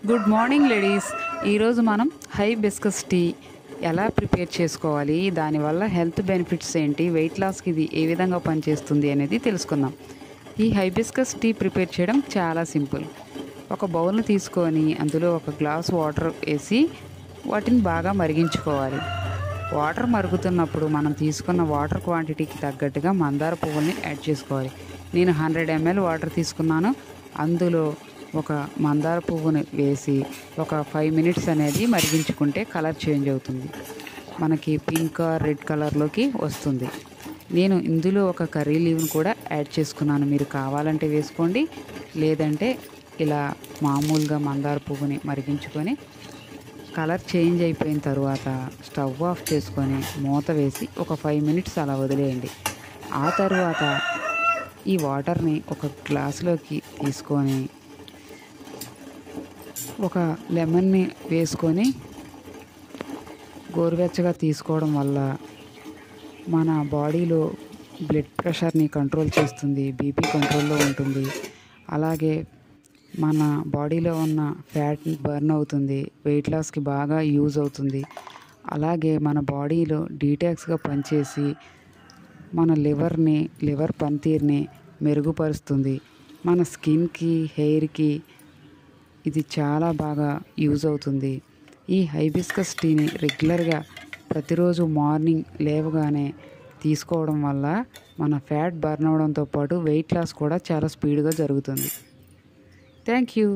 Good morning ladies. ఈరోజు మనం hibiscus tea ఎలా ప్రిపేర్ చేసుకోవాలి, దానివల్ల హెల్త్ బెనిఫిట్స్ ఏంటి, వెయిట్ లాస్కి ఇది ఏ విధంగా పనిచేస్తుంది అనేది తెలుసుకుందాం. ఈ హైబిస్కస్ టీ ప్రిపేర్ చేయడం చాలా సింపుల్. ఒక బౌల్ని తీసుకొని అందులో ఒక గ్లాస్ వాటర్ వేసి వాటిని బాగా మరిగించుకోవాలి. వాటర్ మరుగుతున్నప్పుడు మనం తీసుకున్న వాటర్ క్వాంటిటీకి తగ్గట్టుగా మందార పువ్వుల్ని యాడ్ చేసుకోవాలి. నేను 100 ml వాటర్ తీసుకున్నాను. అందులో ఒక మందార పువ్వుని వేసి ఒక 5 minutes అనేది మరిగించుకుంటే కలర్ చేంజ్ అవుతుంది. మనకి పింక్ రెడ్ కలర్లోకి వస్తుంది. నేను ఇందులో ఒక కర్రీ లీవ్ని కూడా యాడ్ చేసుకున్నాను. మీరు కావాలంటే వేసుకోండి, లేదంటే ఇలా మామూలుగా మందార పువ్వుని మరిగించుకొని కలర్ చేంజ్ అయిపోయిన తర్వాత స్టవ్ ఆఫ్ చేసుకొని మూత వేసి ఒక 5 minutes అలా వదిలేయండి. ఆ తర్వాత ఈ వాటర్ని ఒక గ్లాసులోకి తీసుకొని ఒక లెమన్ని వేసుకొని గోరువెచ్చగా తీసుకోవడం వల్ల మన బాడీలో బ్లడ్ ప్రెషర్ని కంట్రోల్ చేస్తుంది, బీపీ కంట్రోల్లో ఉంటుంది. అలాగే మన బాడీలో ఉన్న ఫ్యాట్ బర్న్ అవుతుంది, వెయిట్ లాస్కి బాగా యూజ్ అవుతుంది. అలాగే మన బాడీలో డీటాక్స్గా పనిచేసి మన లివర్ పనితీరుని మెరుగుపరుస్తుంది. మన స్కిన్కి, హెయిర్కి ఇది చాలా బాగా యూజ్ అవుతుంది. ఈ హైబిస్కస్ టీని రెగ్యులర్గా ప్రతిరోజు మార్నింగ్ లేవగానే తీసుకోవడం వల్ల మన ఫ్యాట్ బర్న్ అవడంతో పాటు వెయిట్ లాస్ కూడా చాలా స్పీడ్గా జరుగుతుంది. Thank you.